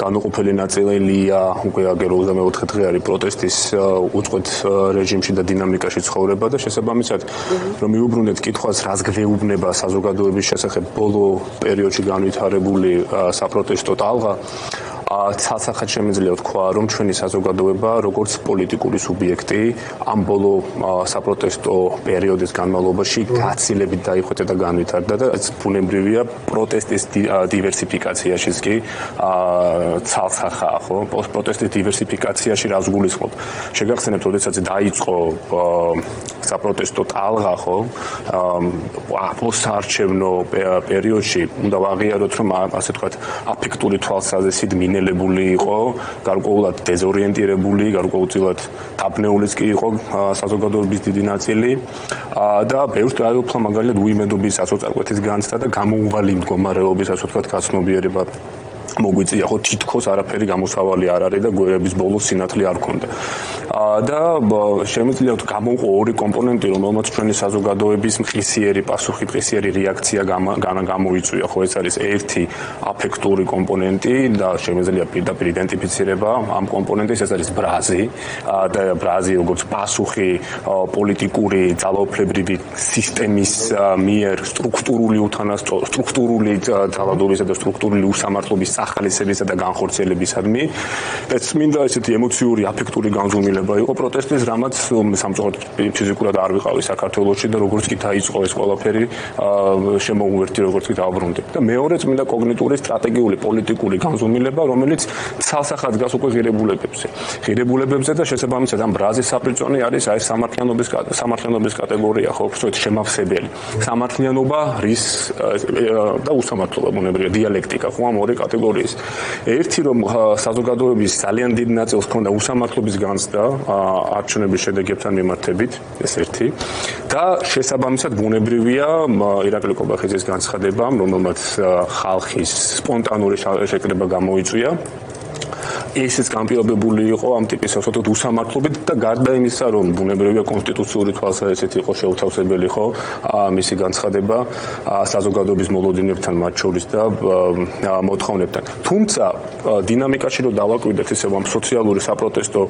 განუყოფელი ნაწილია უკვე აგერ 24 დღე არის პროტესტის უწყვეტ რეჟიმში და დინამიკაში ცხოვრება და შესაბამისად რომ მიუბრუნდეთ კითხვას რას გვეუბნება საზოგადოების შესახებ ბოლო პერიოდში განვითარებული საპროტესტო ტალღა ცალსახად შემიძლია ვთქვა, რომ ჩვენი საზოგადოება როგორც პოლიტიკური სუბიექტი ამ ბოლო საპროტესტო პერიოდის განმავლობაში გაცილებით დაიხვეწა და განვითარდა და ბუნებრივია პროტესტის დივერსიფიკაციაშიც კი ცალსახაა, ხო? პროტესტის დივერსიფიკაციაში რას გულისხმობ? შეგახსენებთ, როდესაც დაიწყო საპროტესტო ტალღა, ხო? პოსტსაარჩევნო პერიოდში უნდა ვაღიაროთ, რომ ასე ვთქვათ, აფექტური თვალსაზრისით მინელებული იყო, გარკვეულად დეზორიენტირებული, გარკვეულწილად დაბნეულიც კი იყო საზოგადოების დიდი ნაწილი და ბევრს დაეუფლა მაგალითად უიმედობის საწოწარკვეთის განცდა და გამოუვალი მდგომარეობის, ასე ვთქვათ, გაცნობიერება მოგვიწია, ხო, თითქოს არაფერი გამოსავალი არ არის და გვერების ბოლოს სინათლე არ ქონდა. და შემიძლია გამოვყო ორი კომპონენტი, რომელმაც ჩვენი საზოგადოების მყისიერი პასუხი, მყისიერი რეაქცია გამოიწვია, ხო, ეს არის ერთი აფექტური კომპონენტი და შემიძლია პირდაპირ იდენტიფიცირება ამ კომპონენტის, ეს არის ბრაზი და ბრაზი როგორც პასუხი პოლიტიკური ძალაუფლებრივი სისტემის მიერ სტრუქტურული ძალადობისა და სტრუქტურული უსამართლობის ახალისებისა და განხორციელებისადმი. ეს მინდა ესეთი ემოციური, აფექტური განზომილება იყო პროტესტის, რამაც სამწუხაროდ ფიზიკურად არ ვიყავი საქართველოში და როგორც კი დაიწყო ეს ყველაფერი შემოუერთდი, როგორც კი დავბრუნდი. და მეორეც მინდა კოგნიტური, სტრატეგიული, პოლიტიკური განზომილება, რომელიც ცალსახად დგას უკვე ღირებულებებზე და შესაბამისად ამ ბრაზის საპრიწონი არის აი სამართლიანობის კატეგორია, ხო, ვთქვით, შემავსებელი. სამართლიანობა, რის და უსამართლობა, ბუნებრივია, დიალექტიკა, ხო, ამ ორი კატეგორია. ერთი რომ საზოგადოების ძალიან დიდ ნაწილს ჰქონდა უსამართლობის განცდა არჩევნების შედეგებთან მიმართებით, ეს ერთი და შესაბამისად ბუნებრივია ირაკლი კობახიძის განცხადებამ, რომელმაც ხალხის სპონტანური შეკრება გამოიწვია. ესეც განპირობებული იყო ამ ტიპის ასოთოთ უსამართლობით და გარდა იმისა, რომ ბუნებრივია კონსტიტუციური თვალსაზრისით იყო შეუთავსებელი, ხო, მისი განცხადება საზოგადოების მოლოდინებთან მათ შორის და მოთხოვნებთან. თუმცა დინამიკაში რომ დავაკვირდეთ ისევ ამ სოციალური საპროტესტო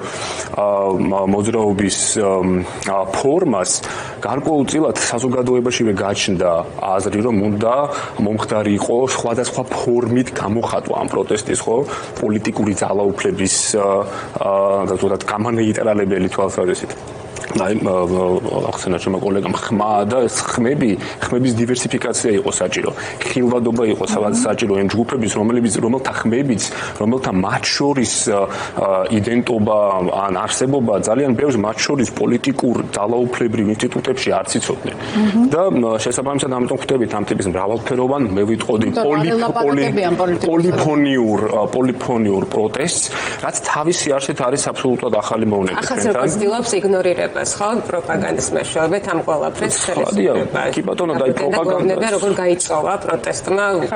მოძრაობის ფორმას, გარკვეულწილად საზოგადოებაშივე გაჩნდა აზრი, რომ უნდა მომხდარი იყოს სხვადასხვა ფორმით გამოხატვა ამ პროტესტის, ხო, პოლიტიკური ძალაუფლების და თუნდაც გამანეიტრალებელი თვალსაზრისით. აი ახსენა ჩემო კოლეგამ ხმა და ხმების დივერსიფიკაცია იყო საჭირო. ხილვადობა იყო საჭირო იმ ჯგუფების, რომელთა მათ შორის იდენტობა ან არსებობა ძალიან ბევრს მათ შორის პოლიტიკურ ძალაუფლებრივ ინსტიტუტებში არ ციცოდნენ. და შესაბამისად ამიტომ ხვდებით ამ ტიპის მრავალფეროვან, მე ვიტყოდი პოლიფონიურ პროტესტს, რაც თავისი არსით არის აბსოლუტურად ახალი მოვლენა. ახალ ცდილობს იგნორირებას, ხო, პროპაგანდის მეშვეობით ამ ყველაფრის კი ბატონო, და პროპაგანდა როგორ გაიწოვა პროტესტმა